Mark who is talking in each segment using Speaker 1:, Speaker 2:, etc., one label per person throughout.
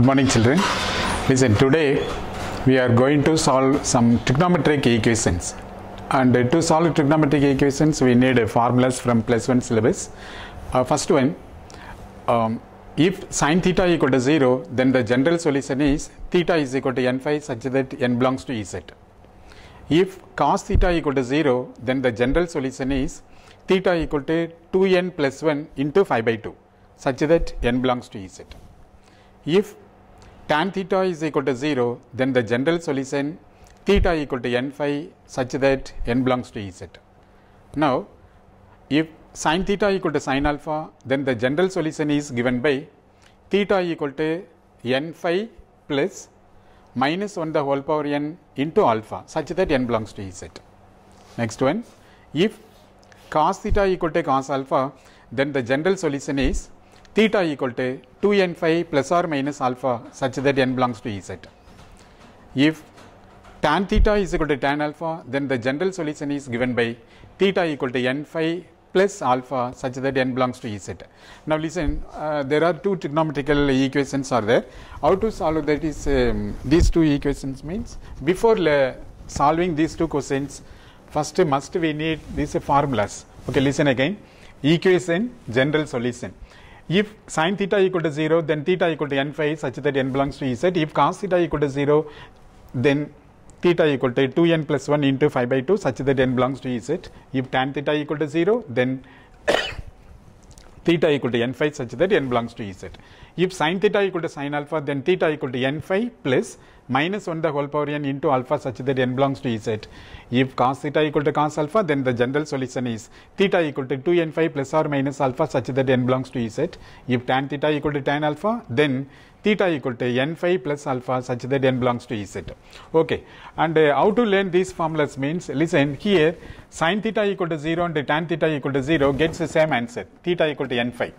Speaker 1: Good morning, children. Listen, today we are going to solve some trigonometric equations. And to solve trigonometric equations, we need formulas from +1 syllabus. First one, if sin theta equal to 0, then the general solution is theta is equal to n phi such that n belongs to Z. If cos theta equal to 0, then the general solution is theta equal to 2n plus 1 into 5 by 2 such that n belongs to Z. If tan theta is equal to 0, then the general solution theta equal to n phi such that n belongs to Z. Now, if sin theta equal to sin alpha, then the general solution is given by theta equal to n phi plus minus 1 the whole power n into alpha such that n belongs to Z. Next one, if cos theta equal to cos alpha, then the general solution is theta equal to 2n phi plus or minus alpha such that n belongs to Z. If tan theta is equal to tan alpha, then the general solution is given by theta equal to n phi plus alpha such that n belongs to Z. Now listen, there are two trigonometrical equations are there. How to solve that is these two equations means before solving these two questions, first must we need these formulas. Okay, listen again. Equation, general solution. If sin theta equal to 0, then theta equal to n phi such that n belongs to Z. If cos theta equal to 0, then theta equal to 2n plus 1 into 5 by 2 such that n belongs to Z. If tan theta equal to 0, then theta equal to n phi such that n belongs to Z. If sin theta equal to sin alpha, then theta equal to n phi plus minus 1 the whole power n into alpha such that n belongs to Z. If cos theta equal to cos alpha, then the general solution is theta equal to 2n phi plus or minus alpha such that n belongs to Z. If tan theta equal to tan alpha, then theta equal to n phi plus alpha such that n belongs to Z. Okay, and how to learn these formulas means, listen here, sin theta equal to 0 and tan theta equal to 0 gets the same answer, theta equal to n phi.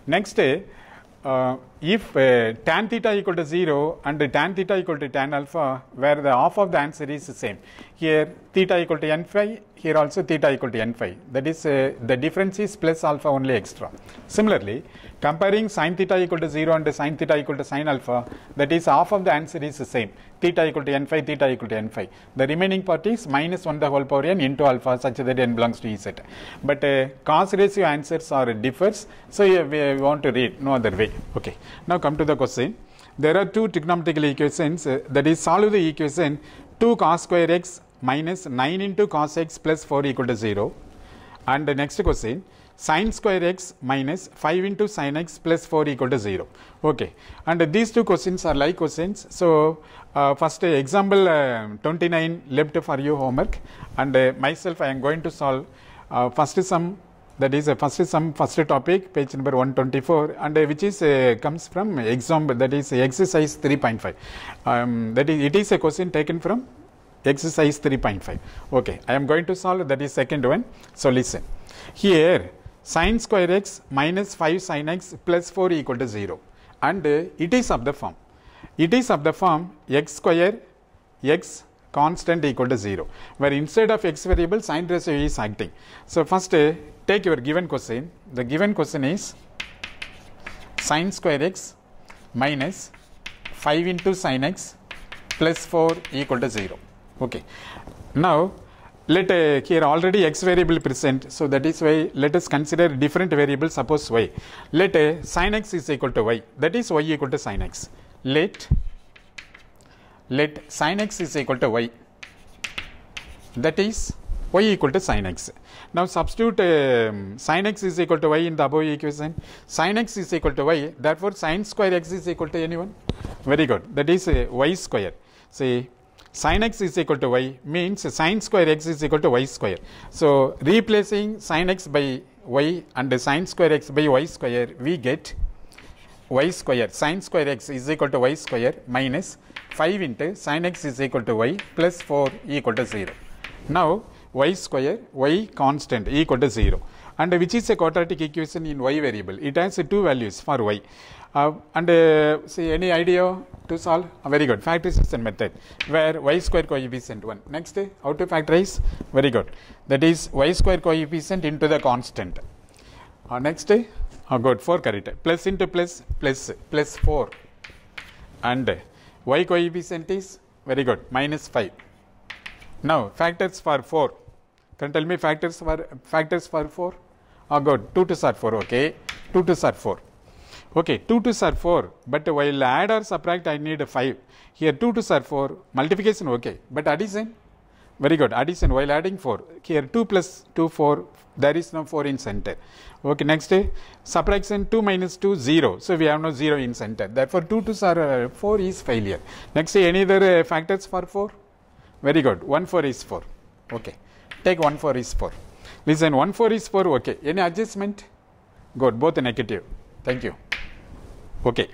Speaker 1: Next, if tan theta equal to 0 and tan theta equal to tan alpha, where the half of the answer is the same, here theta equal to n phi, here also theta equal to n phi, that is the difference is plus alpha only extra. Similarly, comparing sin theta equal to 0 and sin theta equal to sin alpha, that is half of the answer is the same, theta equal to n phi, theta equal to n phi. The remaining part is minus 1 the whole power n into alpha such that n belongs to Z. But cos ratio answers are differs, so we want to read no other way. Okay, now come to the question. There are two trigonometrical equations, that is solve the equation 2 cos square x minus 9 into cos x plus 4 equal to 0. And the next question, sin square x minus 5 into sin x plus 4 equal to 0. Okay, and these two questions are like questions. So first example 29 left for you homework, and myself I am going to solve first sum, that is first sum, first topic, page number 124, and which is comes from example, that is exercise 3.5. That is, it is a question taken from exercise 3.5. Okay, I am going to solve, that is second one. So listen, here sin square x minus 5 sin x plus 4 equal to 0, and it is of the form, x square x constant equal to 0, where instead of x variable sin ratio is acting. So first take your given question. The given question is sin square x minus 5 into sin x plus 4 equal to 0. Okay, now let here already x variable present, so that is why let us consider different variable. Suppose y, let sin x is equal to y, that is y equal to sin x. Let sin x is equal to y, that is y equal to sin x. Now substitute sin x is equal to y in the above equation. Sin x is equal to y, therefore sin square x is equal to anyone? Very good, that is y square. Say sin x is equal to y means sin square x is equal to y square. So replacing sin x by y and sin square x by y square, we get y square, sin square x is equal to y square minus 5 into sin x is equal to y plus 4 equal to 0. Now y square, y constant equal to 0, and which is a quadratic equation in y variable. It has two values for y. And see, any idea to solve? Very good, factorization method, where y square coefficient 1. Next, how to factorize? Very good, that is y square coefficient into the constant. Next, good, 4 correct, plus into plus 4. and y coefficient is very good minus 5. Now factors for 4. Can you tell me factors for 4? Oh good, 2 2s are 4, okay, 2 2s are 4. Okay, 2 2s are 4, but while add or subtract I need 5. Here 2 2s are 4, multiplication okay, but addition, very good, addition while adding 4. Here 2 plus 2 4, there is no 4 in center. Okay, next subtraction 2 minus 2 0, so we have no 0 in center, therefore 2 2s are 4 is failure. Next any other factors for 4? Very good, 1 4 is 4, okay, take 1 4 is 4. Listen, 1 4 is 4, okay, any adjustment? Good, both negative, thank you. Okay,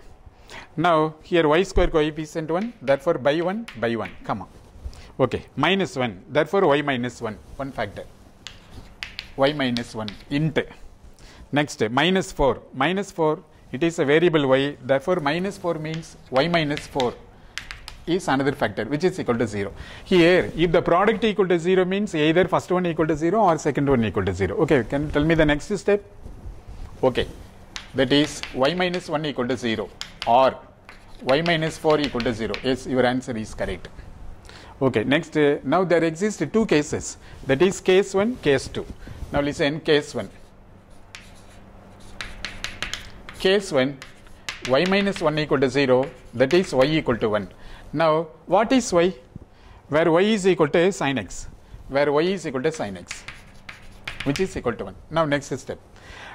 Speaker 1: now here y square coefficient 1, therefore by 1, come on. Okay, minus 1, therefore y minus 1, one factor, y minus 1 int. Next minus 4, it is a variable y, therefore minus 4 means y minus 4 is another factor which is equal to 0. Here if the product equal to 0 means either first one equal to 0 or second one equal to 0. Okay, can you tell me the next step? Okay, that is y minus 1 equal to 0 or y minus 4 equal to 0. Yes, your answer is correct. Okay, next now there exist two cases, that is case 1, case 2. Now listen, case 1. Case 1, y minus 1 equal to 0, that is y equal to 1. Now what is y? Where y is equal to sin x, where y is equal to sin x, which is equal to 1. Now next step.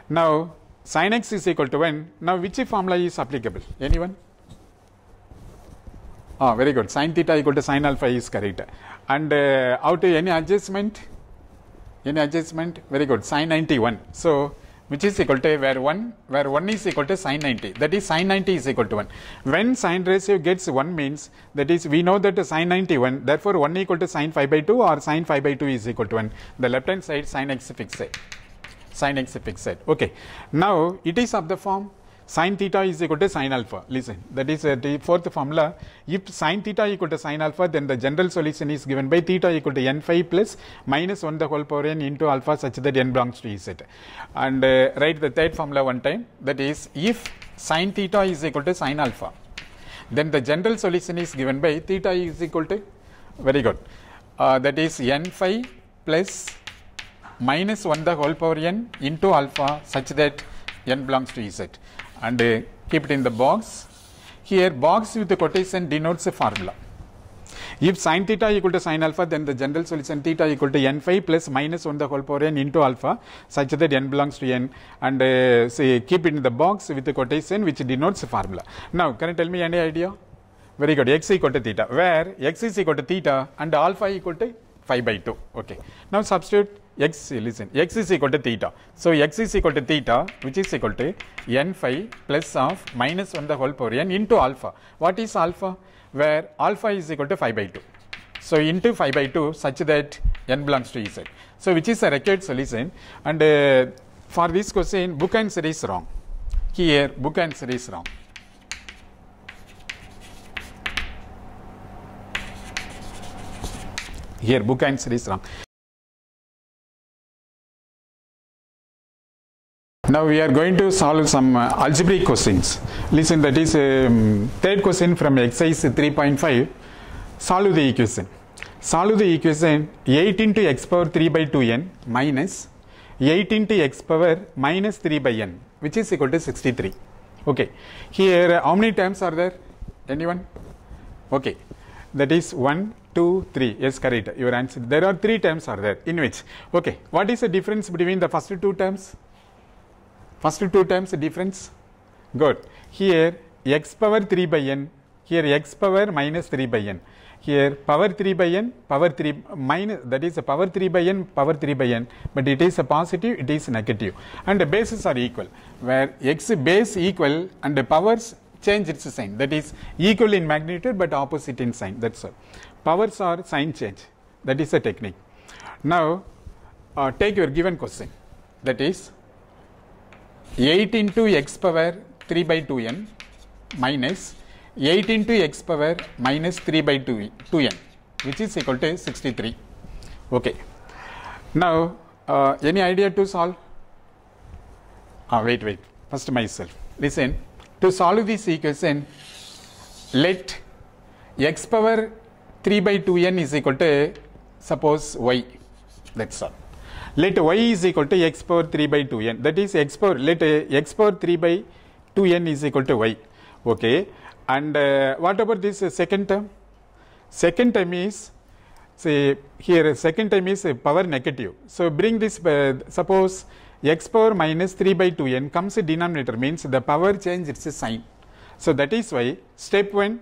Speaker 1: Now sin x is equal to 1. Now which formula is applicable? Anyone? Ah, very good. Sin theta equal to sin alpha is correct. And how to any adjustment? Any adjustment? Very good. Sin 91. So which is equal to where 1 is equal to sin 90. That is sin 90 is equal to 1. When sin ratio gets 1 means, that is we know that sin 91, therefore 1 equal to sin 5 by 2 or sin 5 by 2 is equal to 1. The left hand side sin x fixed. Sin x fixed. Okay. Now it is of the form sin theta is equal to sin alpha. Listen, that is the fourth formula. If sin theta equal to sin alpha, then the general solution is given by theta equal to n phi plus minus 1 the whole power n into alpha such that n belongs to Z. And write the third formula one time. That is, if sin theta is equal to sin alpha, then the general solution is given by theta is equal to, very good, that is n phi plus minus 1 the whole power n into alpha such that n belongs to Z. And keep it in the box. Here box with the quotation denotes a formula. If sin theta equal to sin alpha, then the general solution theta equal to n phi plus minus 1 the whole power n into alpha such that n belongs to n, and say keep it in the box with the quotation which denotes a formula. Now can you tell me any idea? Very good. X equal to theta, where x is equal to theta and alpha equal to 5 by 2. Okay. Now substitute x, listen, x is equal to theta. So x is equal to theta, which is equal to n phi plus of minus 1 the whole power n into alpha. What is alpha? Where alpha is equal to 5 by 2. So into 5 by 2 such that n belongs to Z. So which is a required solution, and for this question book answer is wrong. Here book answer is wrong. Here book answer is wrong. Now we are going to solve some algebraic questions. Listen, that is third question from exercise 3.5. Solve the equation. Solve the equation 8 into x power 3 by 2n minus 8 into x power minus 3 by n, which is equal to 63. Okay. Here how many terms are there? Anyone? Okay. That is 1, 2, 3. Yes, correct. Your answer. There are 3 terms are there. In which? Okay. What is the difference between the first 2 terms? First 2 terms difference? Good. Here x power 3 by n. Here x power minus 3 by n. Here power 3 by n, power 3 minus, that is a power 3 by n, power 3 by n, but it is a positive, it is negative. And the bases are equal, where x base equal and the powers change its sign, that is equal in magnitude but opposite in sign, that's all. Powers are sign change, that is a technique. Now take your given question, that is 8 into x power 3 by 2n minus 8 into x power minus 3 by 2n, which is equal to 63. Okay. Now any idea to solve? Wait, first myself. Listen, to solve this equation, let x power 3 by 2n is equal to suppose y. That's all. Let y is equal to x power 3 by 2n. That is x power, let x power 3 by 2n is equal to y. Okay. And what about this second term? Second term is, say here second term is power negative. So bring this, suppose x power minus 3 by 2n comes a denominator, means the power change its sign. So that is why step 1,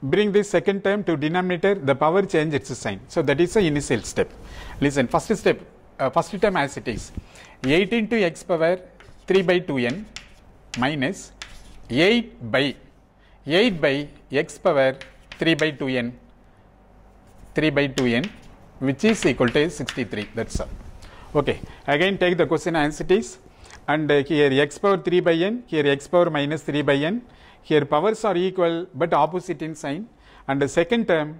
Speaker 1: bring this second term to denominator, the power change its sign. So that is the initial step. Listen, first step, first term as it is 8 into x power 3 by 2n minus 8 by x power 3 by 2n which is equal to 63. That's all. Okay, again take the question as it is, and here x power 3 by n, here x power minus 3 by n, here powers are equal but opposite in sign, and the second term,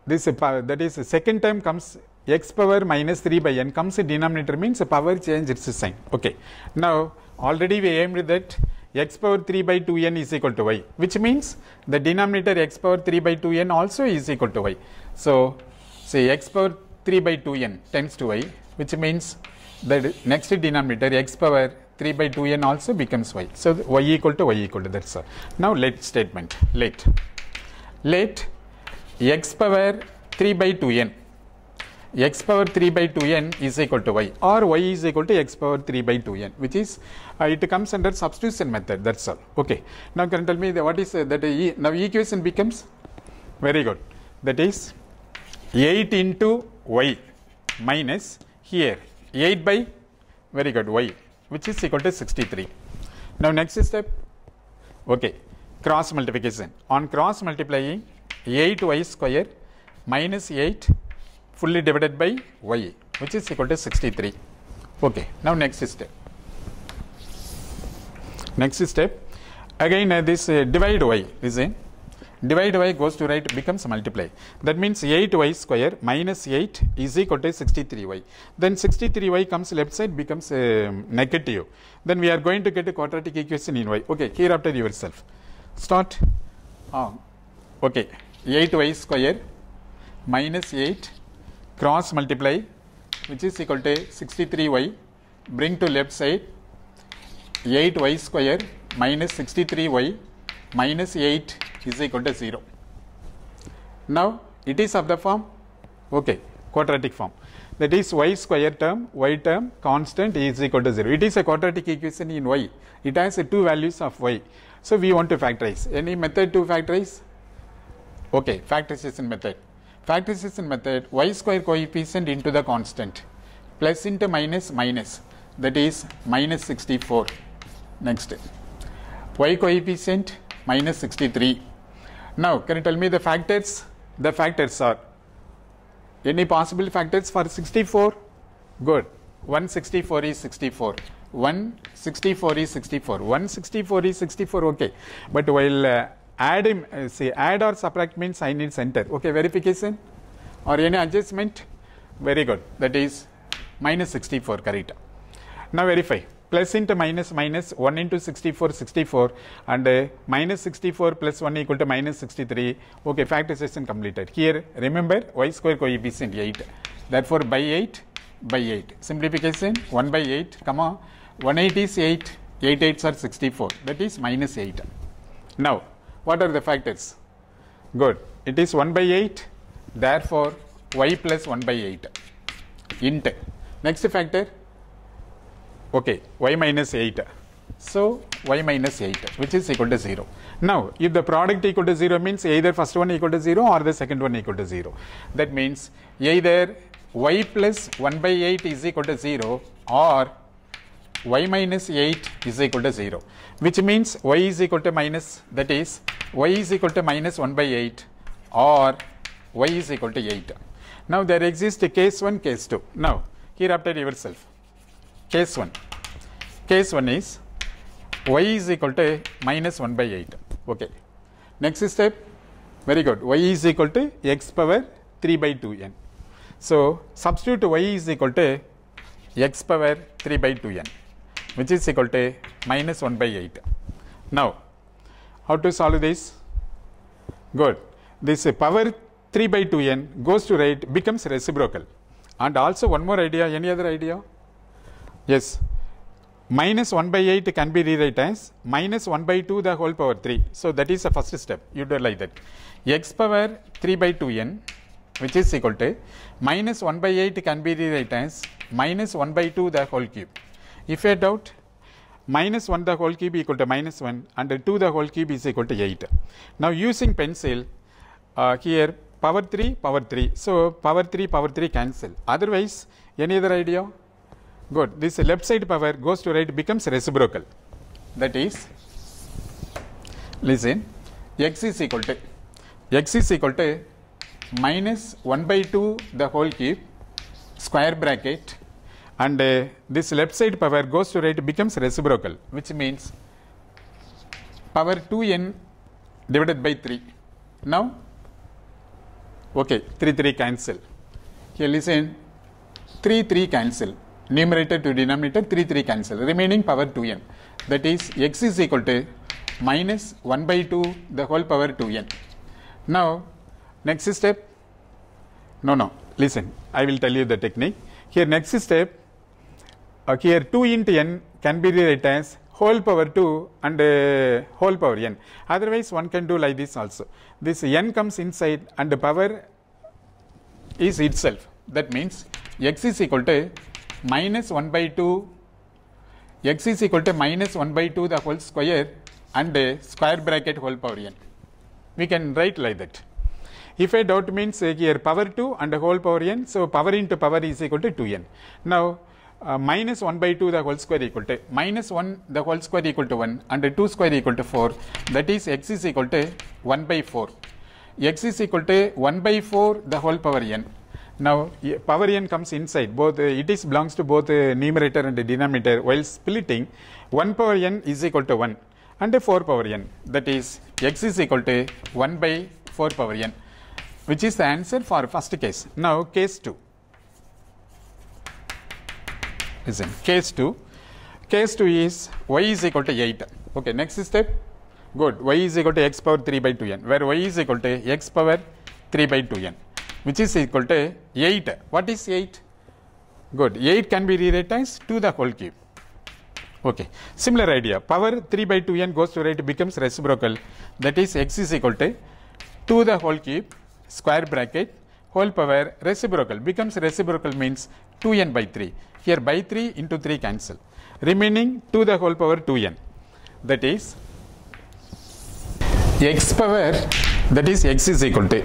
Speaker 1: this that is the second term comes x power minus 3 by n comes a denominator, means the power change its sign. Okay, now already we aimed that x power 3 by 2n is equal to y, which means the denominator x power 3 by 2n also is equal to y. So say x power 3 by 2n tends to y, which means the next denominator x power 3 by 2n also becomes y. So y equal to, that's all. Now let statement, let x power 3 by 2n, x power 3 by 2n is equal to y, or y is equal to x power 3 by 2n, which is it comes under substitution method. That's all. Okay, now can you tell me what is that now equation becomes, very good, that is 8 into y minus here 8 by, very good, y, which is equal to 63. Now next step, okay, cross multiplication. On cross multiplying 8y square minus 8 fully divided by y, which is equal to 63. Okay, now next step. Next step, again this divide y, is in divide y goes to right, becomes multiply. That means 8y square minus 8 is equal to 63y. Then 63y comes left side, becomes negative. Then we are going to get a quadratic equation in y. Okay, here after yourself. Start. Okay, 8y square minus 8 cross multiply, which is equal to 63y. Bring to left side, 8y square minus 63y minus 8 is equal to 0. Now it is of the form, okay, quadratic form. That is y square term, y term constant is equal to 0. It is a quadratic equation in y. It has two values of y. So we want to factorize. Any method to factorize? Okay, factorization method. Factorization method, y square coefficient into the constant, plus into minus minus, that is minus 64. Next, y coefficient minus 63. Now can you tell me the factors? The factors are, any possible factors for 64? Good. 164 is 64. 164 is 64. 164 is 64. Okay. But while add or subtract means I need center. Okay. Verification or any adjustment? Very good. That is minus 64. Correct. Now verify. Plus into minus minus 1 into 64 64, and minus 64 plus 1 equal to minus 63. Okay, factorization completed. Here remember y square coefficient 8, therefore by 8 by 8. Simplification 1 by 8, comma 1 8 is 8, 8 8s are 64, that is minus 8. Now what are the factors? Good, it is 1 by 8, therefore y plus 1 by 8 int. Next factor, okay, y minus 8. So y minus 8, which is equal to 0. Now if the product equal to 0 means either first one equal to 0 or the second one equal to 0. That means either y plus 1 by 8 is equal to 0 or y minus 8 is equal to 0, which means y is equal to minus, that is y is equal to minus 1 by 8 or y is equal to 8. Now there exists a case 1, case 2. Now here after yourself. Case 1. Case 1 is y is equal to minus 1 by 8. Okay. Next step, very good. Y is equal to x power 3 by 2n. So substitute y is equal to x power 3 by 2n, which is equal to minus 1 by 8. Now how to solve this? Good. This power 3 by 2n goes to right, becomes reciprocal. And also one more idea, any other idea? Yes. Minus 1 by 8 can be rewritten as minus 1 by 2 the whole power 3. So that is the first step. You do like that. X power 3 by 2n, which is equal to minus 1 by 8 can be rewritten as minus 1 by 2 the whole cube. If you doubt, minus 1 the whole cube equal to minus 1 and 2 the whole cube is equal to 8. Now using pencil, here power 3, so power 3 cancel. Otherwise, any other idea? Good. This left side power goes to right, becomes reciprocal. That is, listen, x is equal to minus 1 by 2 the whole cube square bracket, and this left side power goes to right, becomes reciprocal, which means power 2n divided by 3. Now, okay, 3 cancel. Here listen, 3 cancel. Numerator to denominator 3 cancel. Remaining power 2n. That is, x is equal to minus 1 by 2 the whole power 2n. Now, next step. No. Listen, I will tell you the technique. Here, next step. Here 2 into n can be rewritten as whole power 2 and whole power n. Otherwise, one can do like this also. This n comes inside and the power is itself. That means x is equal to minus 1 by 2, x is equal to minus 1 by 2 the whole square and square bracket whole power n. We can write like that. If a doubt means here power 2 and whole power n, so power into power is equal to 2n. Now, minus 1 by 2 the whole square equal to minus 1 the whole square equal to 1 and 2 square equal to 4. That is, x is equal to 1 by 4. X is equal to 1 by 4 the whole power n. Now, power n comes inside, both it is belongs to both numerator and denominator. While splitting, 1 power n is equal to 1 and 4 power n. That is, x is equal to 1 by 4 power n, which is the answer for first case. Now, case 2. Listen, case 2. Case 2 is y is equal to 8. Okay, next step. Good. Y is equal to x power 3 by 2n, where y is equal to x power 3 by 2n, which is equal to 8. What is 8? Good. 8 can be rewritten as 2 the whole cube. Okay. Similar idea. Power 3 by 2n goes to right, becomes reciprocal. That is, x is equal to 2 the whole cube square bracket whole power reciprocal. Becomes reciprocal means 2n by 3. Here by 3 into 3 cancel. Remaining 2 the whole power 2n. That is, x power, that is x is equal to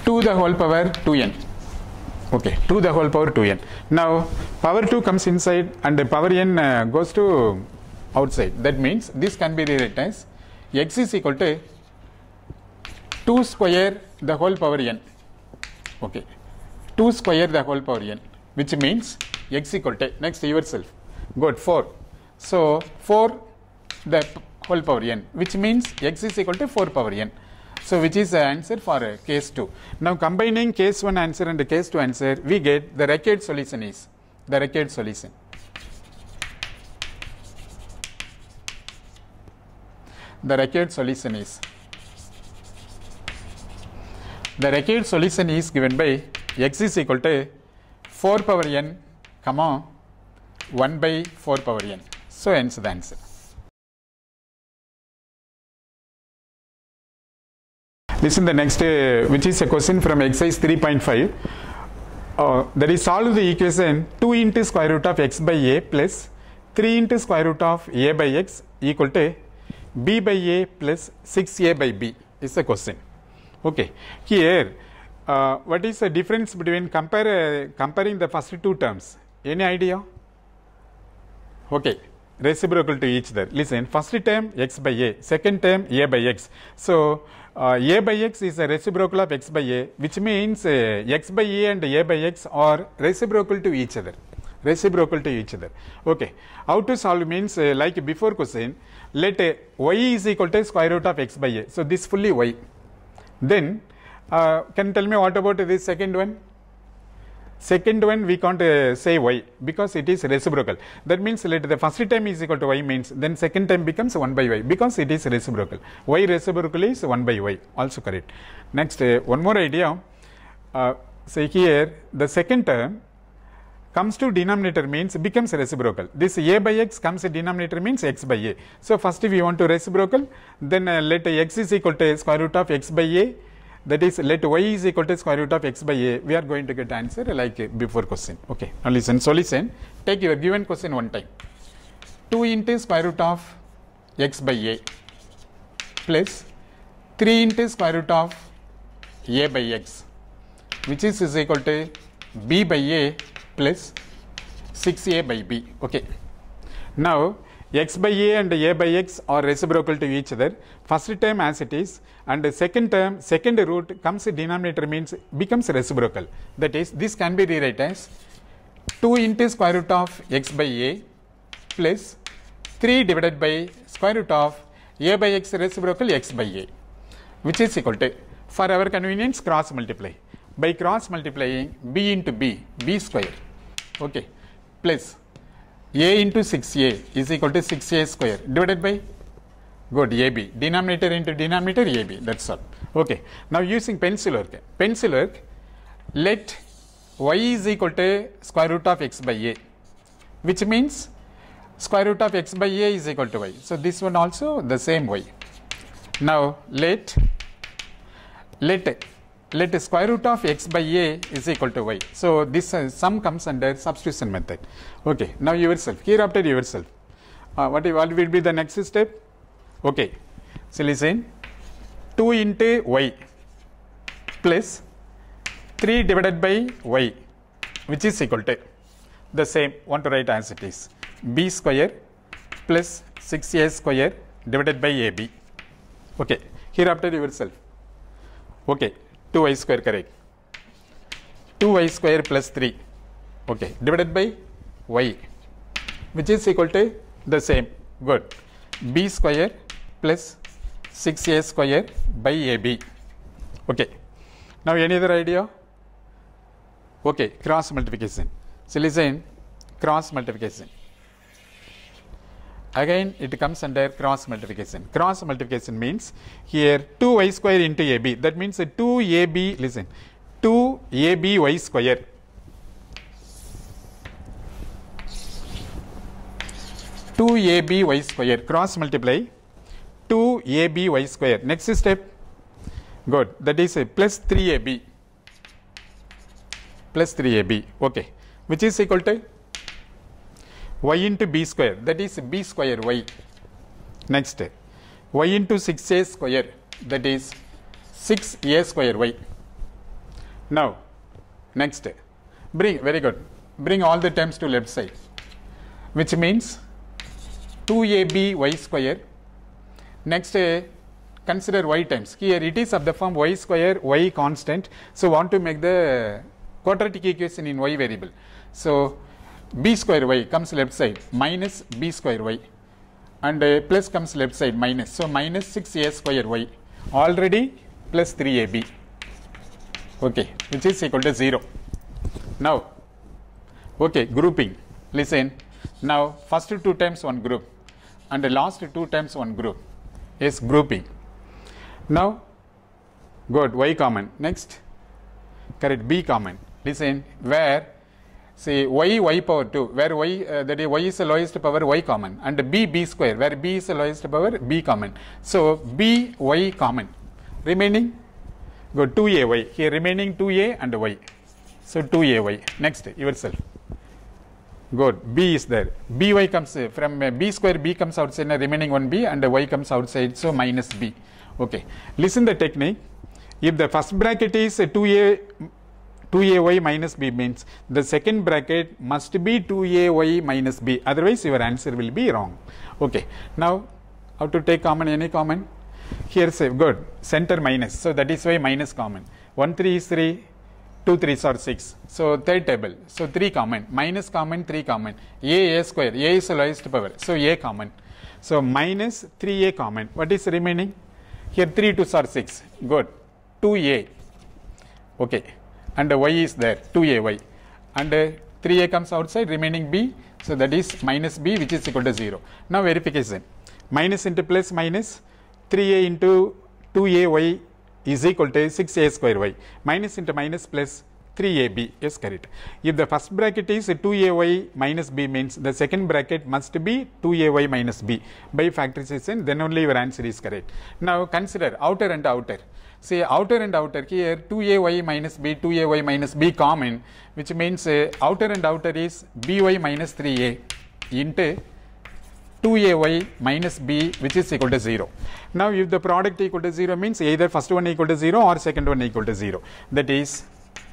Speaker 1: 2 the whole power 2n. Okay, 2 the whole power 2n. Now, power 2 comes inside and the power n goes to outside. That means this can be rewritten as x is equal to 2 square the whole power n. Okay, 2 square the whole power n, which means x equal to, next yourself. Good, 4. So, 4 the whole power n, which means x is equal to 4 power n. So, which is the answer for case 2. Now, combining case 1 answer and case 2 answer, we get the required solution is the required solution. The required solution is given by x is equal to 4 power n, comma 1 by 4 power n. So, hence the answer. Listen the next, which is a question from exercise 3.5. That is, solve the equation 2 into square root of x by a plus 3 into square root of a by x equal to b by a plus 6a by b is the question. Okay. Here, what is the difference between comparing the first two terms? Any idea? Okay. Reciprocal to each other. Listen, first term x by a, second term a by x. So, a by x is a reciprocal of x by a, which means x by a and a by x are reciprocal to each other. Okay. How to solve means like before question, let y is equal to square root of x by a. So, this fully y. Then, can you tell me what about this second one? Second one we can't say y because it is reciprocal. That means let the first term is equal to y means then second term becomes 1 by y because it is reciprocal. Y reciprocal is 1 by y, also correct. Next one more idea. Say here the second term comes to denominator means becomes reciprocal. This a by x comes to denominator means x by a. So first if you want to reciprocal, then let x is equal to square root of x by a. That is, let y is equal to square root of x by a. We are going to get answer like before question. Okay. Now listen. Solution. Take your given question one time. 2 into square root of x by a plus 3 into square root of a by x, which is equal to b by a plus 6a by b. Okay. Now x by a and a by x are reciprocal to each other. First term as it is, and the second term, second root comes denominator means becomes reciprocal. That is, this can be rewritten as 2 into square root of x by a plus 3 divided by square root of a by x reciprocal x by a, which is equal to, for our convenience, cross multiply. By cross multiplying b into b, b square, okay, plus a into 6a is equal to 6a square divided by, good, ab, denominator into denominator ab, that's all. Okay. Now using pencil work, let y is equal to square root of x by a, which means square root of x by a is equal to y. So this one also the same y. Now let square root of x by a is equal to y. So this sum comes under substitution method. Okay. Now yourself, hereafter yourself. What will be the next step? Okay. So listen, 2 into y plus 3 divided by y, which is equal to the same, want to write as it is, b square plus 6a square divided by ab. Okay. Hereafter yourself. Okay. 2y square, correct. 2y square plus 3, okay, divided by y, which is equal to the same, good, b square plus 6a square by ab. Okay. Now any other idea? Okay, cross multiplication. So listen, cross multiplication. Again it comes under cross multiplication. Cross multiplication means here 2y square into ab. That means 2ab, listen, 2aby square. (2aby) cross multiply 2aby square. Next step, good, that is plus 3ab, okay, which is equal to y into b square, that is b square y. Next, y into 6a square, that is 6a square y. Now next, bring, very good, bring all the terms to left side, which means 2ab y square. Next, consider y times. Here it is of the form y square y constant, so want to make the quadratic equation in y variable. So b square y comes left side, minus b square y, and plus comes left side, minus. So minus 6a square y, already plus 3ab, okay, which is equal to 0. Now, okay, grouping. Listen, now first 2 times one group and the last 2 times one group is grouping. Now, good, y common. Next, correct, b common. Listen, where say y power 2, where y, that is y is the lowest power, y common, and b square, where b is the lowest power, b common. So b y common, remaining, good, 2ay, here remaining 2a and y, so 2ay. Next, yourself, good, b is there, by comes from b square, b comes outside, remaining 1b, and y comes outside, so minus b. Okay, listen the technique. If the first bracket is 2ay minus b, means the second bracket must be 2ay minus b, otherwise your answer will be wrong. Okay, now how to take common, any common? Here say, good, center minus, so that is why minus common. 1 3 is 3, 2 3s are 6, so third table, so 3 common, minus common, 3 common, a square, a is the lowest power, so a common, so minus 3a common. What is remaining? Here 3 2s are 6, good, 2a, okay, and y is there, 2ay, and 3a comes outside, remaining b, so that is minus b, which is equal to 0. Now verification, minus into plus minus, 3a into 2ay is equal to 6a square y, minus into minus plus 3ab, yes, correct. If the first bracket is 2ay minus b, means the second bracket must be 2ay minus b. By factorization, then only your answer is correct. Now consider outer and outer. See, outer and outer, here 2ay minus b common, which means outer and outer is by minus 3a into 2ay minus b, which is equal to 0. Now if the product equal to 0 means either first one equal to 0 or second one equal to 0. That is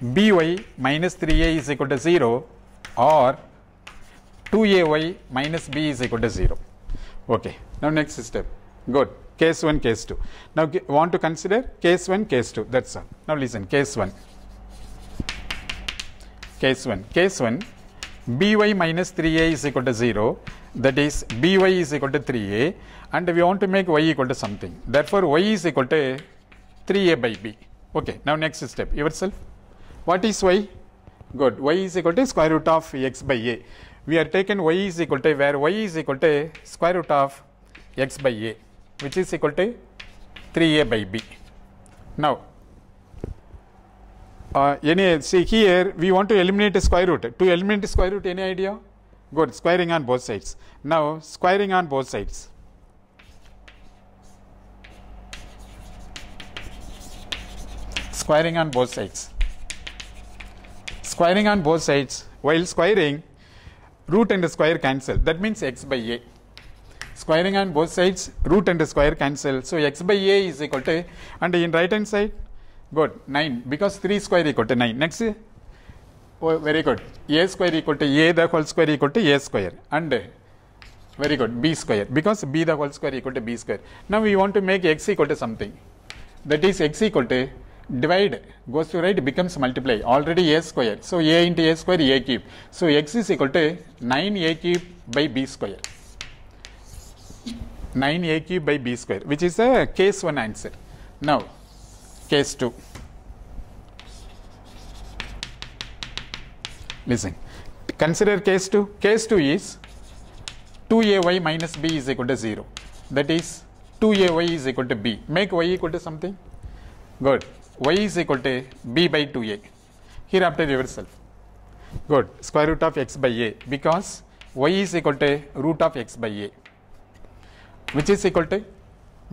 Speaker 1: by minus 3a is equal to 0 or 2ay minus b is equal to 0. Okay. Now next step. Good. Case 1, case 2. Now want to consider case 1, case 2. That's all. Now listen. Case 1. Case 1. Case 1. by minus 3a is equal to 0. That is by is equal to 3a, and we want to make y equal to something. Therefore y is equal to 3a by b. Okay. Now next step. Yourself. What is y? Good. Y is equal to square root of x by a. We are taken y is equal to where y is equal to square root of x by a, which is equal to 3a by b. Now, see here we want to eliminate a square root. To eliminate square root, any idea? Good. Squaring on both sides. Now, squaring on both sides. Squaring on both sides. Squaring on both sides. While squaring, root and square cancel. That means x by a. Squaring on both sides, root and square cancel. So x by a is equal to, and in right hand side, good, 9, because 3 square equal to 9. Next, oh, very good, a square equal to a the whole square equal to a square, and very good, b square, because b the whole square equal to b square. Now we want to make x equal to something. That is x equal to, divide, goes to right, becomes multiply, already a square. So a into a square, a cube. So x is equal to 9a cube by b square. 9a cube by b square, which is a case 1 answer. Now, case 2. Listen. Consider case 2. Case 2 is 2ay minus b is equal to 0. That is 2ay is equal to b. Make y equal to something. Good. Y is equal to b by 2a. Hereafter yourself. Good. Square root of x by a, because y is equal to root of x by a, which is equal to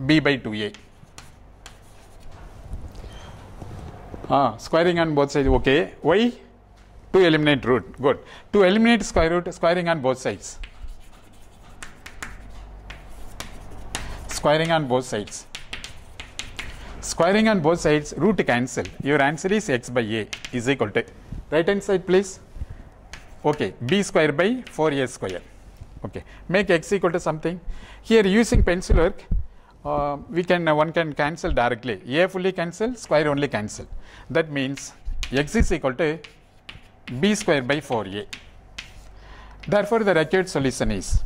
Speaker 1: b by 2a. Squaring on both sides. Okay. Y to eliminate root. Good. To eliminate square root, squaring on both sides. Squaring on both sides. Squaring on both sides, root cancel. Your answer is x by a is equal to, right hand side please. Okay. B square by 4a square. Okay. Make x equal to something. Here using pencil work, one can cancel directly. A fully cancel, square only cancel. That means x is equal to b square by 4a. Therefore the required solution is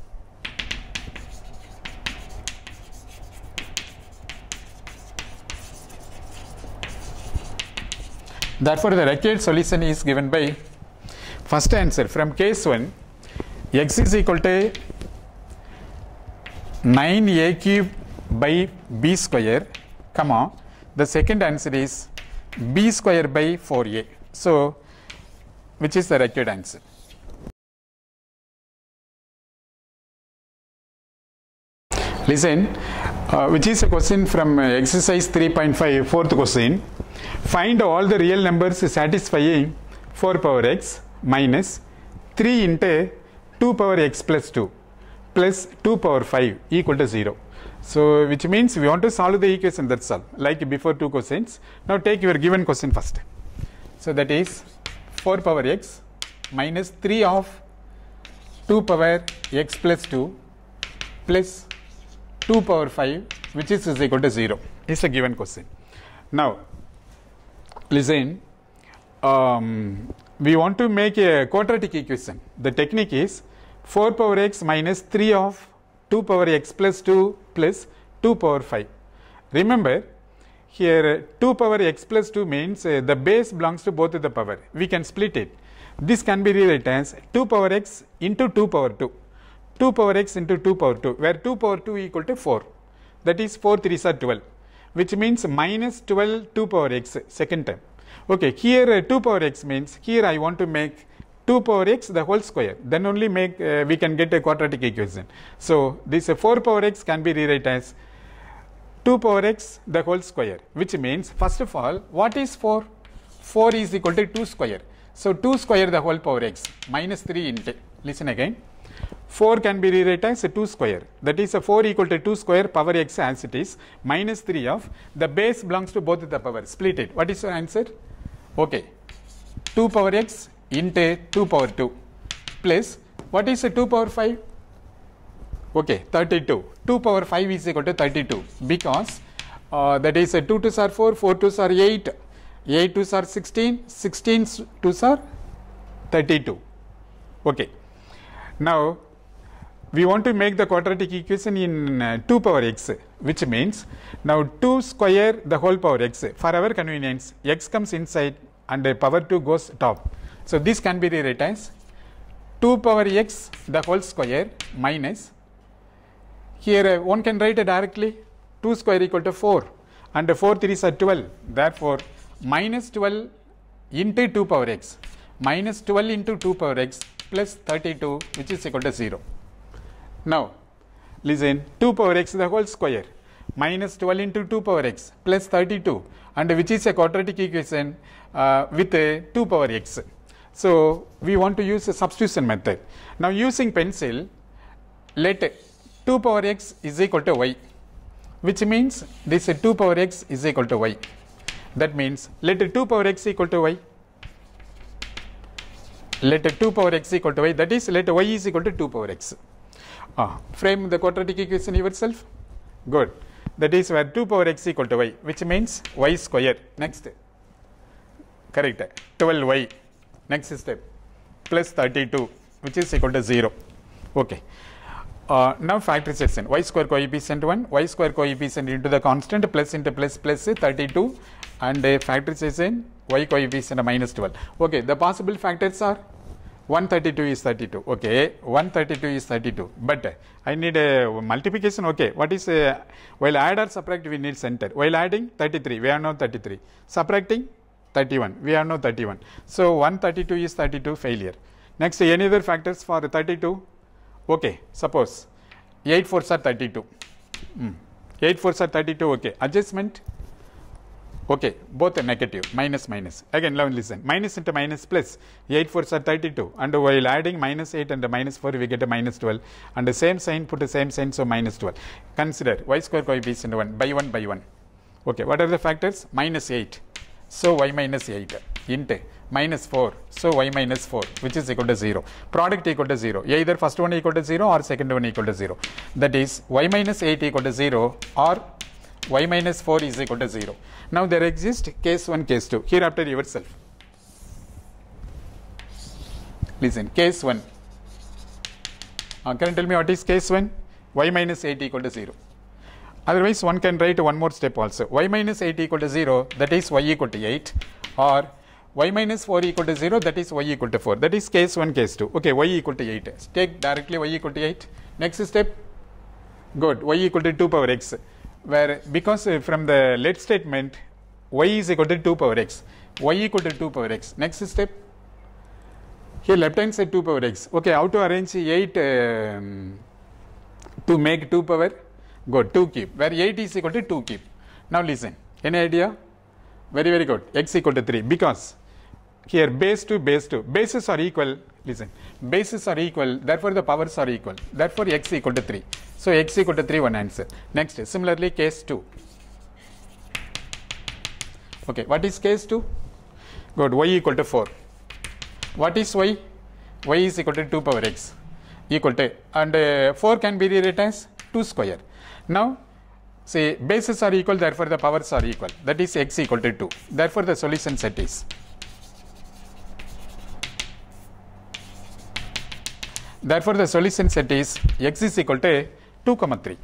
Speaker 1: given by first answer from case 1, x is equal to 9a cube by b square, comma, the second answer is b square by 4a. So, which is the required answer? Listen, which is a question from exercise 3.5, fourth question. Find all the real numbers satisfying 4 power x minus 3 into 2 power x plus 2 plus 2 power 5 equal to 0. So, which means we want to solve the equation, that's all, like before 2 questions. Now take your given question first. So that is 4 power x minus 3 of 2 power x plus 2 plus 2 power 5, which is equal to 0, is a given question. Now, listen, we want to make a quadratic equation. The technique is 4 power x minus 3 of 2 power x plus 2 plus 2 power 5. Remember, here 2 power x plus 2 means the base belongs to both of the power. We can split it. This can be rewritten as 2 power x into 2 power 2. 2 power x into 2 power 2, where 2 power 2 equal to 4. That is 4 3s are 12, which means minus 12 2 power x second term. Okay, here 2 power x means here I want to make 2 power x the whole square, then only make we can get a quadratic equation. So this 4 power x can be rewritten as 2 power x the whole square, which means first of all, what is 4? 4 is equal to 2 square. So 2 square the whole power x minus 3 into, listen again, 4 can be rewritten as 2 square, that is 4 equal to 2 square power x as it is minus 3 of the base belongs to both the power, split it. What is your answer? Okay, 2 power x into 2 power 2 plus what is 2 power 5? Okay, 32. 2 power 5 is equal to 32 because that is 2 2s are 4, 4 2s are 8, 8 2s are 16, 16 2s are 32. Okay, now we want to make the quadratic equation in 2 power x, which means now 2 square the whole power x. For our convenience, x comes inside and power 2 goes top. So this can be rewritten as 2 power x the whole square minus, here one can write it directly, 2 square equal to 4 and 4 3s are 12. Therefore, minus 12 into 2 power x minus 12 into 2 power x plus 32, which is equal to 0. Now, listen, 2 power x the whole square minus 12 into 2 power x plus 32, and which is a quadratic equation with 2 power x. So, we want to use a substitution method. Now, using pencil, let 2 power x is equal to y, which means this 2 power x is equal to y. That means let 2 power x equal to y. Let 2 power x equal to y, that is let y is equal to 2 power x. Frame the quadratic equation yourself. Good. That is where 2 power x equal to y, which means y square. Next. Correct. 12y. Next step. Plus 32, which is equal to 0. Okay. Now factorization. Y square coefficient 1, y square coefficient into the constant plus into plus 32, and factorization y coefficient minus 12. Okay. The possible factors are 132 is 32. Okay, 132 is 32. But I need a multiplication. Okay, what is while add or subtract we need center. While adding 33, we have no 33. Subtracting 31, we have no 31. So 132 is 32, failure. Next, any other factors for 32? Okay, suppose 8 4s are 32. 8 4s are 32. Okay, adjustment. Okay, both are negative, minus minus. Again, now listen, minus into minus plus, 8 4s are 32, and while adding minus 8 and minus 4, we get a minus 12, and the same sign, put the same sign, so minus 12. Consider y square coefficient 1 by 1 by 1. Okay, what are the factors? Minus 8, so y minus 8, into minus 4, so y minus 4, which is equal to 0. Product equal to 0, either first one equal to 0 or second one equal to 0. That is, y minus 8 equal to 0 or y minus 4 is equal to 0. Now there exists case 1, case 2. Hereafter yourself. Listen, case 1. Can you tell me what is case 1? Y minus 8 equal to 0. Otherwise, one can write one more step also. Y minus 8 equal to 0, that is y equal to 8. Or y minus 4 equal to 0, that is y equal to 4. That is case 1, case 2. Okay, y equal to 8. Take directly y equal to 8. Next step. Good. Y equal to 2 power x. Where because from the let statement y is equal to 2 power x, y equal to 2 power x. Next step, here left hand side 2 power x. Okay, how to arrange 8 to make 2 power? Good, 2 cube, where 8 is equal to 2 cube. Now listen, any idea? Very very good, x equal to 3, because here base 2, bases are equal. Listen, bases are equal, therefore the powers are equal, therefore x equal to 3. So x equal to 3, one answer. Next, similarly case 2. Okay, what is case 2? Good, y equal to 4. What is y? Y is equal to 2 power x equal to, and 4 can be rewritten as 2 square. Now, say bases are equal, therefore the powers are equal. That is x equal to 2. Therefore the solution set is. Therefore the solution set is x is equal to 2, 3.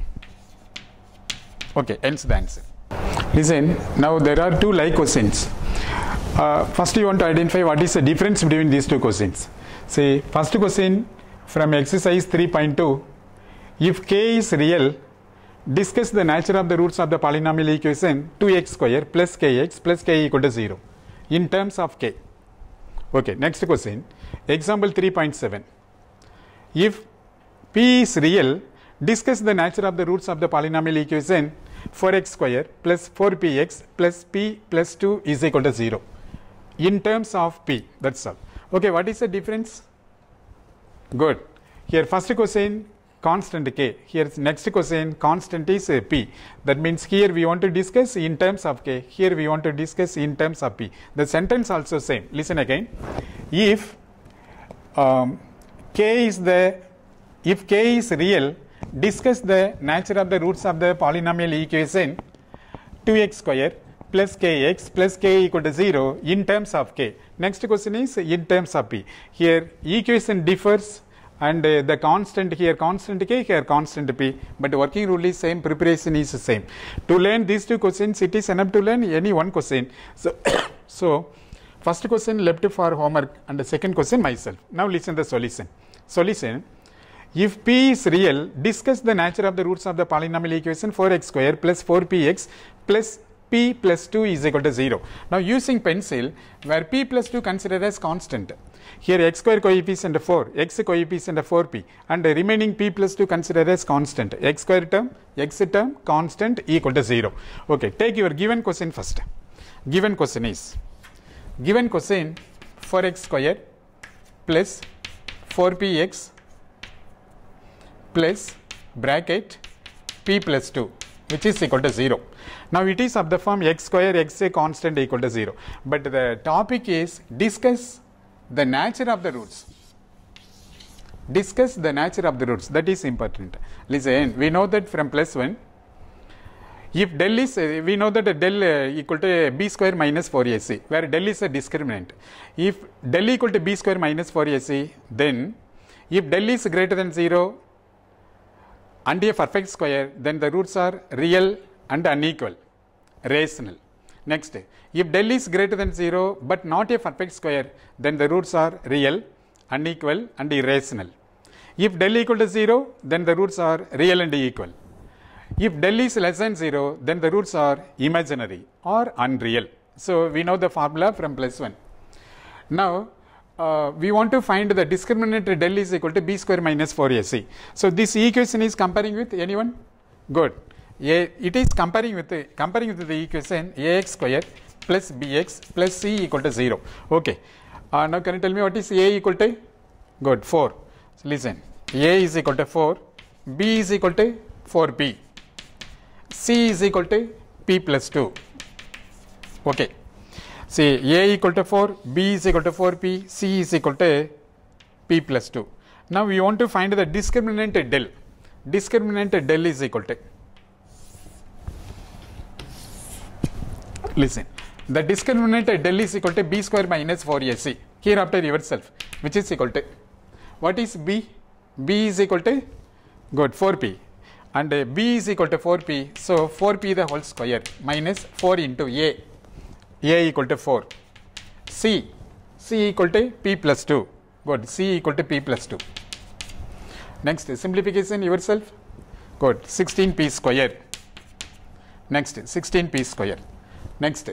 Speaker 1: Okay, hence the answer. Listen, now there are two like questions. First you want to identify what is the difference between these two questions. See, first question from exercise 3.2, if k is real, discuss the nature of the roots of the polynomial equation 2x square plus kx plus k equal to 0 in terms of k. Okay, next question, example 3.7, if p is real, discuss the nature of the roots of the polynomial equation 4x square plus 4px plus p plus 2 is equal to 0 in terms of p. That's all. Okay, what is the difference? Good. Here first question constant k. Here next question constant is p. That means here we want to discuss in terms of k. Here we want to discuss in terms of p. The sentence also same. Listen again. If k is real, discuss the nature of the roots of the polynomial equation 2x square plus kx plus k equal to 0 in terms of k. Next question is in terms of p. Here equation differs and the constant here constant k, here constant p, but working rule is same, preparation is same. To learn these two questions, it is enough to learn any one question. So first question left for homework and the second question myself. Now listen the solution. Solution. If p is real, discuss the nature of the roots of the polynomial equation 4x square plus 4px plus p plus 2 is equal to 0. Now using pencil, where p plus 2 considered as constant. Here x square coefficient 4, x coefficient 4p and the remaining p plus 2 considered as constant. X square term, x term constant equal to 0. Okay, take your given question first. Given question is, given question 4x square plus 4px plus bracket p plus 2 which is equal to 0. Now it is of the form x square x a constant equal to 0. But the topic is discuss the nature of the roots. Discuss the nature of the roots. That is important. Listen, we know that from plus 1, if del is, we know that del equal to b square minus 4ac, where del is a discriminant. If del equal to b square minus 4ac, then if del is greater than 0 and a perfect square, then the roots are real and unequal, rational. Next, if del is greater than 0 but not a perfect square, then the roots are real, unequal and irrational. If del equal to 0, then the roots are real and equal. If del is less than 0, then the roots are imaginary or unreal. So we know the formula from plus 1. Now we want to find the discriminant del is equal to b square minus 4ac. So this equation is comparing with anyone? Good. It is comparing with the equation ax square plus bx plus c equal to 0. Okay. Now can you tell me what is a equal to? Good. 4. So listen. A is equal to 4. B is equal to 4p. C is equal to p plus 2. Okay. See, A equal to 4, B is equal to 4p, C is equal to p plus 2. Now we want to find the discriminant del. Discriminant del is equal to, listen, the discriminant del is equal to b square minus 4ac. Hereafter yourself, which is equal to, what is b? B is equal to, good, 4p. And b is equal to 4p, so 4p the whole square minus 4 into a equal to 4. C equal to p plus 2. Good, C equal to p plus 2. Next, simplification yourself. Good, 16p square. Next, 16p square. Next,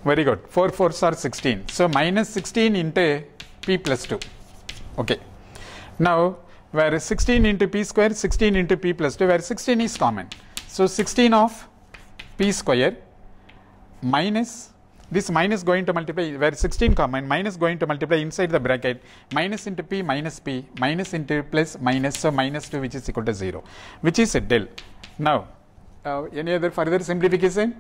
Speaker 1: very good, 4 4s are 16. So minus 16 into p plus 2. Okay. Now, where 16 into p square, 16 into p plus 2, where 16 is common. So 16 of p square minus, this minus going to multiply, where 16 common, minus going to multiply inside the bracket, minus into p, minus into plus, minus, so minus 2 which is equal to 0, which is a del. Now, any other further simplification?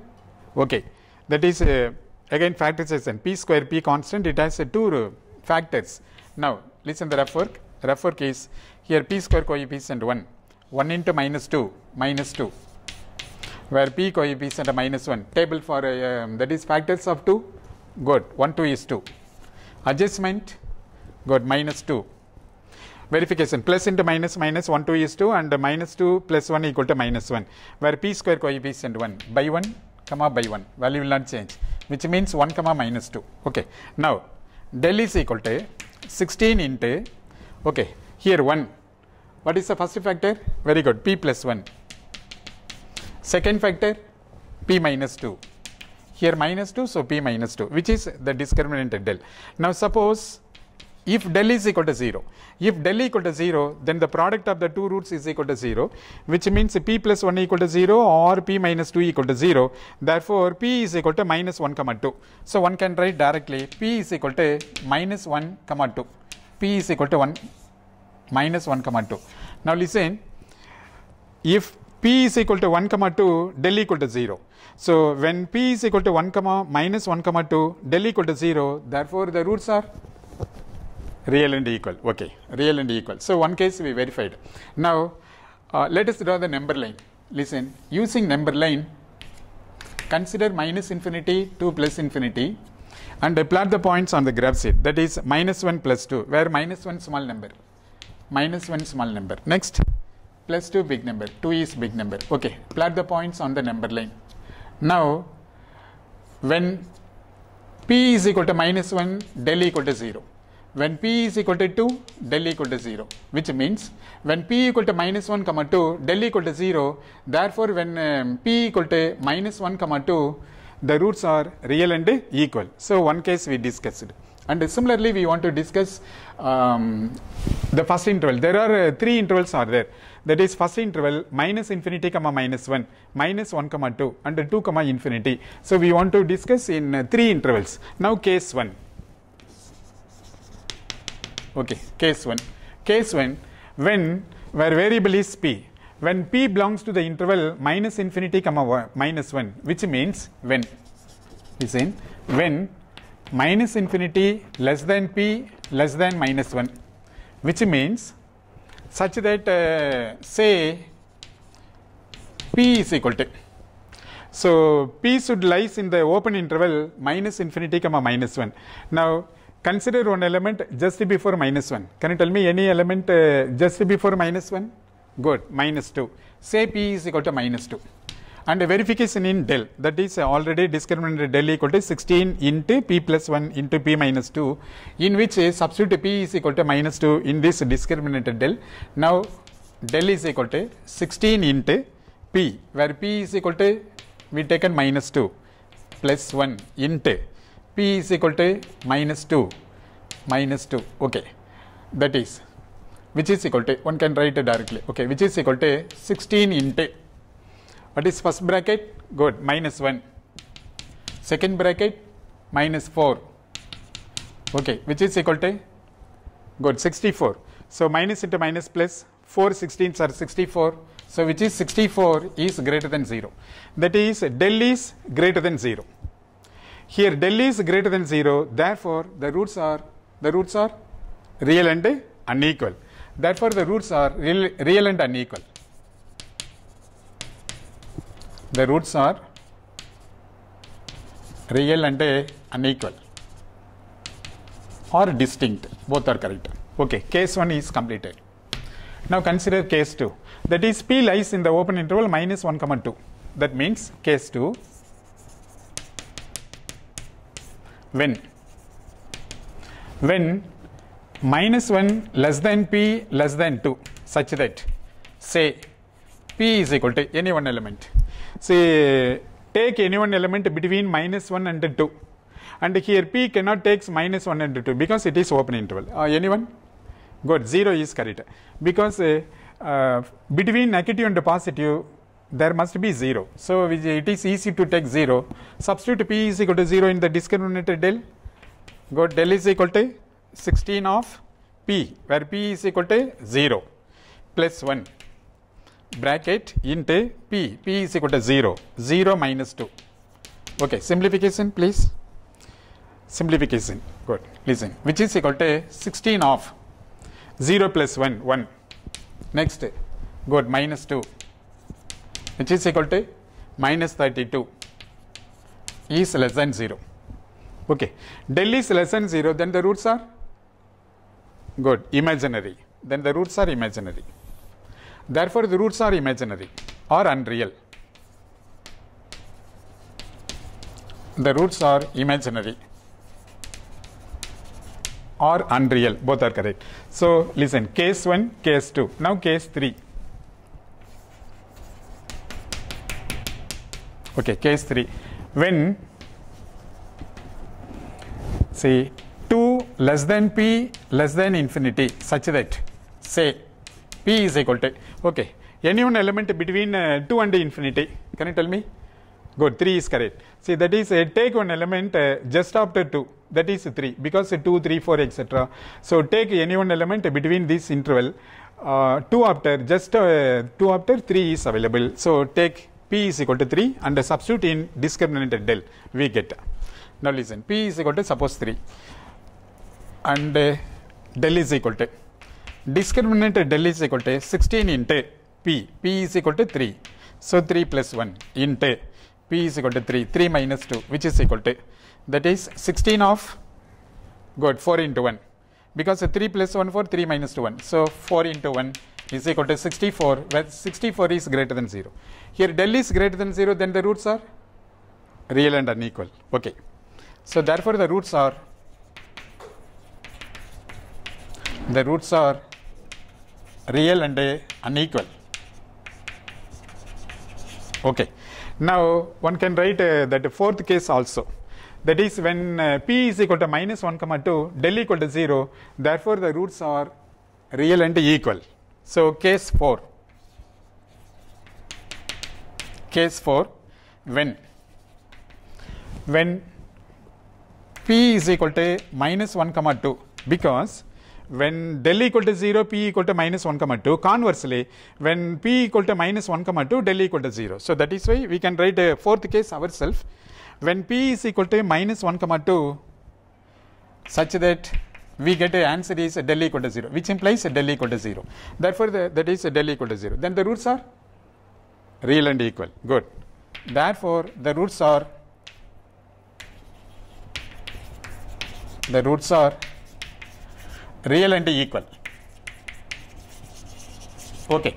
Speaker 1: Okay, that is again factorization, p square, p constant, it has two factors. Now, listen the rough work. Rough work is, here p square coefficient 1, 1 into minus 2, where p coefficient minus 1, table for that is factors of 2, good, 1 2 is 2, adjustment, good, minus 2, verification, plus into minus, minus 1 2 is 2 and minus 2 plus 1 equal to minus 1, where p square coefficient 1 by 1 comma by 1, value will not change, which means 1 comma minus 2. Okay. Now del is equal to 16 into, okay, here 1. What is the first factor? Very good, p plus 1. Second factor, p minus 2. Here minus 2, so p minus 2, which is the discriminant del. Now suppose if del is equal to 0, if del equal to 0, then the product of the two roots is equal to 0, which means p plus 1 equal to 0 or p minus 2 equal to 0. Therefore, p is equal to minus 1 comma 2. So one can write directly p is equal to minus 1 comma 2. P is equal to 1 minus 1 comma 2. Now listen, if p is equal to 1 comma 2, del equal to 0. So when p is equal to 1 comma minus 1 comma 2, del equal to 0, therefore the roots are real and equal. Okay, real and equal. So one case we verified. Now let us draw the number line. Listen, using number line, consider minus infinity to plus infinity and plot the points on the graph sheet. That is minus 1 plus 2, where minus 1 small number, minus 1 small number. Next, plus 2 big number, 2 is big number. Okay, plot the points on the number line. Now, when p is equal to minus 1, del equal to 0. When p is equal to 2, del equal to 0, which means when p equal to minus 1 comma 2, del equal to 0. Therefore, when p equal to minus 1 comma 2, the roots are real and equal. So one case we discussed. And similarly, we want to discuss the first interval. There are three intervals are there. That is first interval minus infinity comma minus 1, minus 1 comma 2 and 2 comma infinity. So we want to discuss in three intervals. Now case 1. Okay, case 1. Case 1, when where variable is p. When p belongs to the interval minus infinity comma minus 1, which means when, listen, when minus infinity less than p less than minus 1, which means such that say p is equal to, so p should lies in the open interval minus infinity comma minus 1. Now consider one element just before minus 1. Can you tell me any element just before minus 1? Good, minus 2. Say p is equal to minus 2. And a verification in del, that is already discriminant del equal to 16 into p plus 1 into p minus 2, in which substitute p is equal to minus 2 in this discriminant del. Now del is equal to 16 into p, where p is equal to, we taken minus 2 plus 1 into p is equal to minus 2, okay, that is, which is equal to, one can write it directly, okay, which is equal to 16 into, what is first bracket? Good, minus 1. Second bracket, minus 4. Okay, which is equal to, good, 64. So minus into minus plus, 4 16s are 64. So which is 64 is greater than 0. That is, del is greater than 0. Here del is greater than 0. Therefore, the roots are real and unequal. Therefore, the roots are real and unequal. The roots are real and unequal or distinct. Both are correct. Okay, case 1 is completed. Now consider case 2. That is, p lies in the open interval minus 1 comma 2. That means case 2, when minus 1 less than p less than 2, such that say p is equal to any one element. Say take any one element between minus 1 and 2, and here p cannot take minus 1 and 2 because it is open interval. Anyone? Good, 0 is correct, because between negative and positive there must be 0. So it is easy to take 0. Substitute p is equal to 0 in the discriminant del. Good, del is equal to 16 of p, where p is equal to 0 plus 1 bracket into p is equal to 0 minus 2. Okay, simplification please. Simplification, good, listen, which is equal to 16 of 0 plus 1. Next, good, minus 2, which is equal to minus 32 is less than 0. Okay, del is less than 0, then the roots are good, imaginary. Then the roots are imaginary. Therefore, the roots are imaginary or unreal. the roots are imaginary or unreal, both are correct. So listen, case 1, case 2. Now case 3. Okay, case 3. When, say, 2 less than p less than infinity, such that, say, p is equal to, okay, any one element between 2 and infinity. Can you tell me? Good, 3 is correct. See, that is, take one element just after 2, that is 3, because 2, 3, 4, etc. So take any one element between this interval, 2 after, just 2 after 3 is available. So take p is equal to 3 and substitute in discriminant del, we get. Now listen, p is equal to suppose 3 and del is equal to, discriminant del is equal to 16 into p is equal to 3. So 3 plus 1 into p is equal to 3, 3 minus 2, which is equal to, that is 16 of, good, 4 into 1, because 3 plus 1 4, 3 minus 2 1. So 4 into 1 is equal to 64, where 64 is greater than 0. Here del is greater than 0, then the roots are real and unequal. Okay. So therefore the roots are real and unequal. Okay. Now one can write that fourth case also. That is when p is equal to minus 1 comma 2, del equal to 0. Therefore the roots are real and equal. So case 4. Case 4, when p is equal to minus 1 comma 2, because when del equal to 0, p equal to minus 1 comma 2. Conversely, when p equal to minus 1 comma 2, del equal to 0. So that is why we can write a fourth case ourselves. When p is equal to minus 1 comma 2, such that we get a answer is del equal to 0, which implies del equal to 0. Therefore that is del equal to 0. Then the roots are real and equal. Good. Therefore the roots are real and equal. Okay.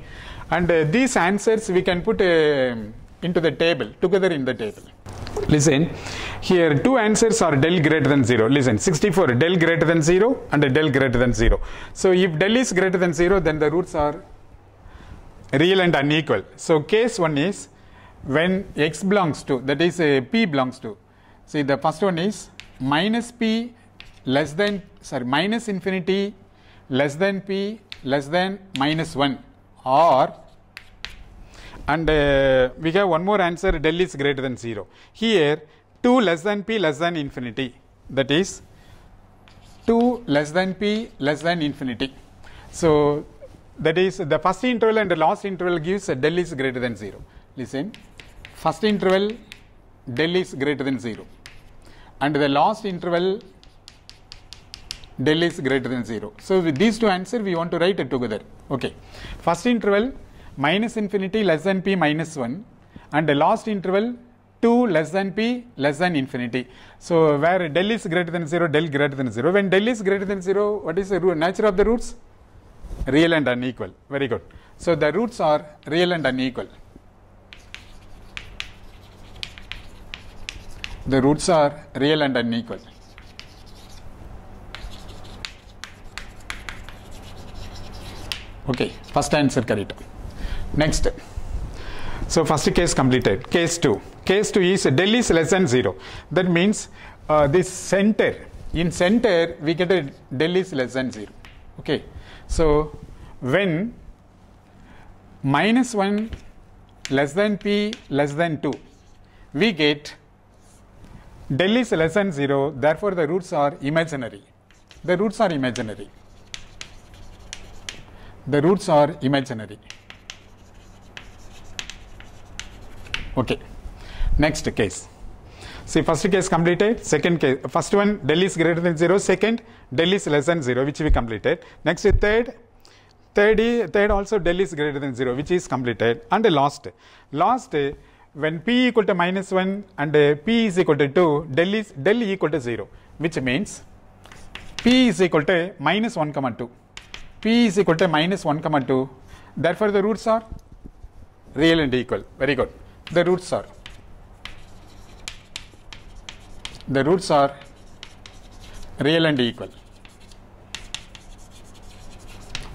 Speaker 1: And these answers we can put into the table, together in the table. Listen, here two answers are del greater than 0. Listen, 64 del greater than 0 and del greater than 0. So if del is greater than 0, then the roots are real and unequal. So case 1 is when x belongs to, that is p belongs to. See, the first one is minus p less than, minus infinity less than p less than minus 1, or, and we have one more answer, del is greater than 0. Here 2 less than p less than infinity, that is 2 less than p less than infinity. So that is the first interval and the last interval gives del is greater than 0. Listen, first interval del is greater than 0 and the last interval del is greater than 0. So with these two answers we want to write it together. Okay. First interval minus infinity less than p minus 1 and the last interval 2 less than p less than infinity. So where del is greater than 0, del greater than 0. When del is greater than 0, what is the nature of the roots? Real and unequal. Very good. So the roots are real and unequal. The roots are real and unequal. Okay, first answer correct. Next. So first case completed. Case 2. Case 2 is del is less than 0. That means this center, in center we get a del is less than 0. Okay. So when minus 1 less than p less than 2, we get del is less than 0. Therefore the roots are imaginary. The roots are imaginary. The roots are imaginary. Okay. Next case. See, first case completed. Second case, first one del is greater than 0. Second, del is less than 0, which we completed. Next, third also del is greater than 0, which is completed. And last, when p equal to minus 1 and p is equal to 2, del equal to 0, which means p is equal to minus 1 comma 2. P is equal to minus 1 comma 2. Therefore the roots are real and equal. Very good. The roots are the roots are real and equal.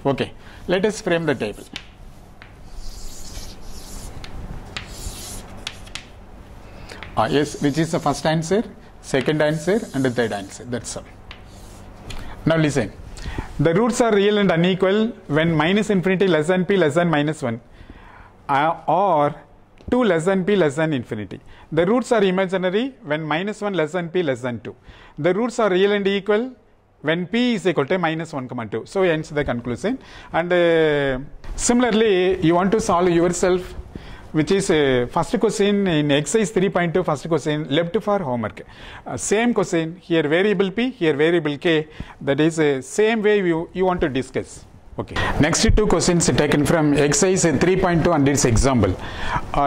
Speaker 1: Okay, let us frame the table. Yes, which is the first answer, second answer and the third answer, that's all. Now listen, the roots are real and unequal when minus infinity less than p less than minus 1 or 2 less than p less than infinity. The roots are imaginary when minus 1 less than p less than 2. The roots are real and equal when p is equal to minus 1 comma 2. So ends the conclusion. And similarly, you want to solve yourself, which is first question in exercise 3.2, first question left for homework. Same question, here variable p, here variable k, that is same way you want to discuss. Okay. Next two questions taken from exercise 3.2 and its example.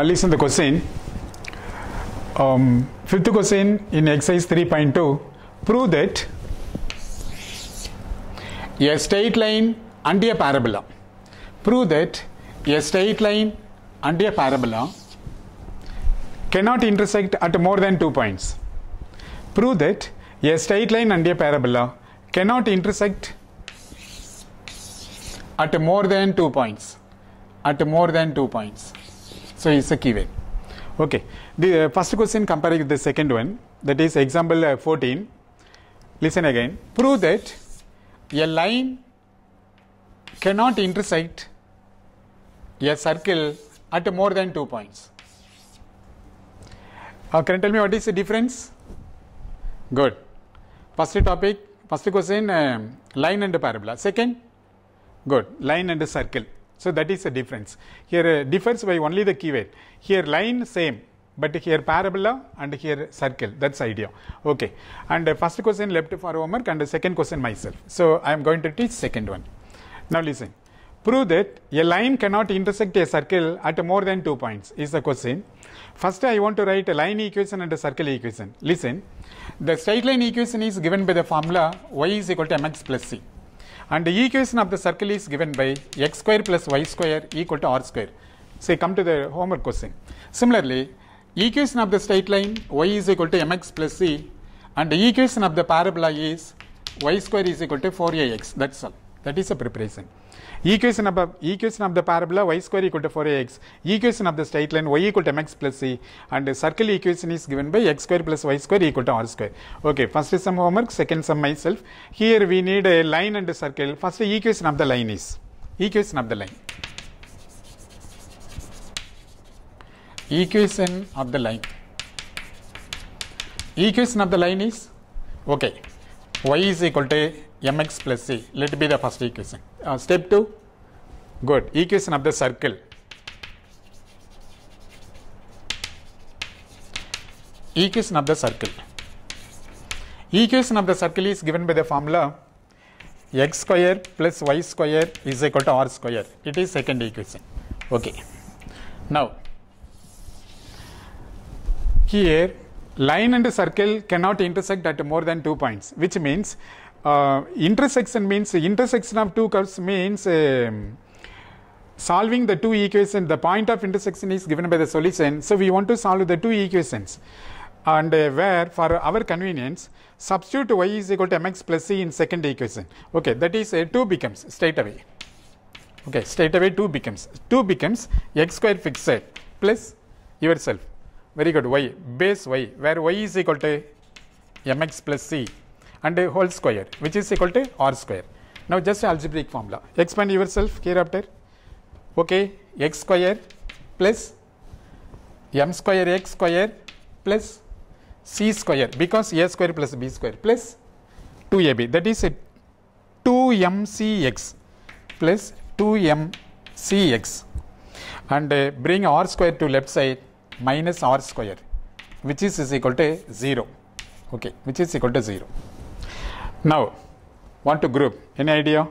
Speaker 1: Listen the question. Fifth question in exercise 3.2, prove that a straight line and a parabola. Prove that a straight line and a parabola cannot intersect at more than 2 points. Prove that a straight line and a parabola cannot intersect at more than 2 points. At more than 2 points. So it's a keyword. Okay. The first question comparing with the second one, that is example 14. Listen again. Prove that a line cannot intersect a circle at more than 2 points. Can you tell me what is the difference? Good. First topic, first question, line and parabola. Second, good, line and circle. So that is the difference. Here differs by only the keyword. Here line same, but here parabola and here circle. That's the idea. Okay. And first question left for homework and the second question myself. So I am going to teach second one. Now listen. Prove that a line cannot intersect a circle at more than 2 points is the question. First I want to write a line equation and a circle equation. Listen, the straight line equation is given by the formula y is equal to mx plus c. And the equation of the circle is given by x square plus y square equal to r square. Say come to the homework question. Similarly, equation of the straight line y is equal to mx plus c and the equation of the parabola is y square is equal to 4ax. That's all. That is a preparation. Equation of the parabola y square equal to 4ax, equation of the straight line y equal to mx plus c, and the circle equation is given by x square plus y square equal to r square. Okay, first is some homework, second some myself. Here we need a line and a circle. First equation of the line is, equation of the line. Equation of the line. Equation of the line is, okay, y is equal to mx plus c. Let it be the first equation. Step 2. Good. Equation of the circle. Equation of the circle. Equation of the circle is given by the formula x square plus y square is equal to r square. It is second equation. Okay. Now, here line and circle cannot intersect at more than 2 points, which means intersection means intersection of two curves means solving the two equations. The point of intersection is given by the solution. So we want to solve the two equations, and where for our convenience substitute y is equal to mx plus c in second equation. Okay, that is 2 becomes straight away. Okay, straight away 2 becomes x square fixed plus yourself. Very good. Y base y, where y is equal to mx plus c and a whole square, which is equal to r square. Now just algebraic formula. Expand yourself hereafter. Okay, x square plus m square x square plus c square, because a square plus b square plus 2ab, that is 2mcx plus 2mcx, and bring r square to left side minus r square, which is equal to 0. Okay, which is equal to 0. Now, want to group. Any idea?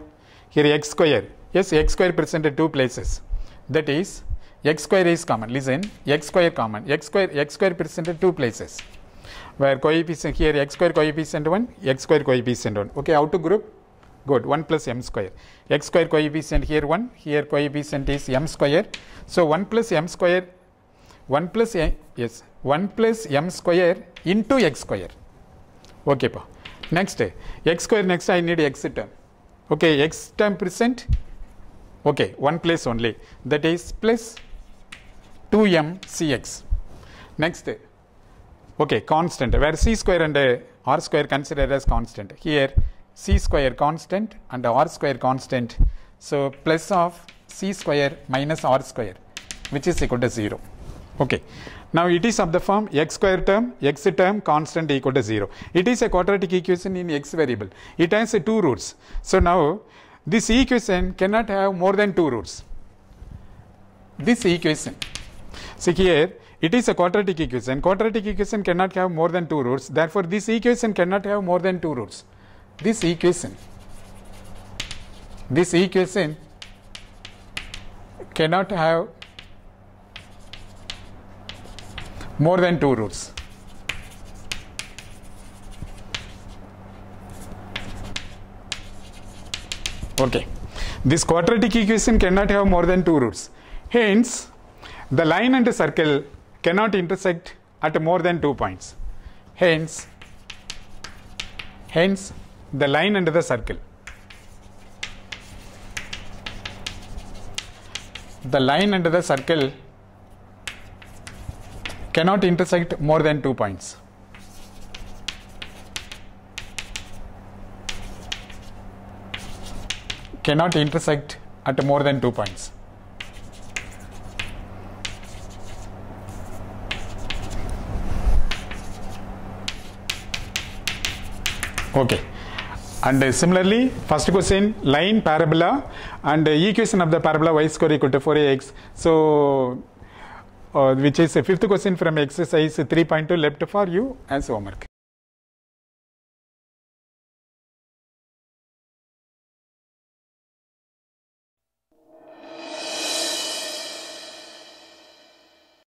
Speaker 1: Here x square. Yes, x square present at 2 places. That is, x square is common. Listen, x square common. X square present at 2 places. Where coefficient here x square coefficient 1, x square coefficient 1. Okay, how to group? Good. 1 plus m square. X square coefficient here 1. Here coefficient is m square. So 1 plus m square. 1 plus m square into x square. Okay pa. Next x square, next I need x term. Okay, x term present. Okay, one place only, that is plus 2m cx. Next, okay, constant, where c square and r square considered as constant. Here c square constant and r square constant. So plus of c square minus r square, which is equal to 0. Okay, now it is of the form x square term, x term constant equal to 0. It is a quadratic equation in x variable. It has two roots. So now this equation cannot have more than two roots. This equation, see here, it is a quadratic equation. Quadratic equation cannot have more than two roots. Therefore, this equation cannot have more than two roots. This equation cannot have more than two roots. Okay, this quadratic equation cannot have more than two roots. Hence, the line and the circle cannot intersect at more than 2 points. Hence, the line and the circle. The line and the circle cannot intersect more than 2 points. Cannot intersect at more than 2 points. Okay, and similarly, first question, line parabola and equation of the parabola y square equal to 4ax. So, which is a fifth question from exercise 3.2 left for you as homework.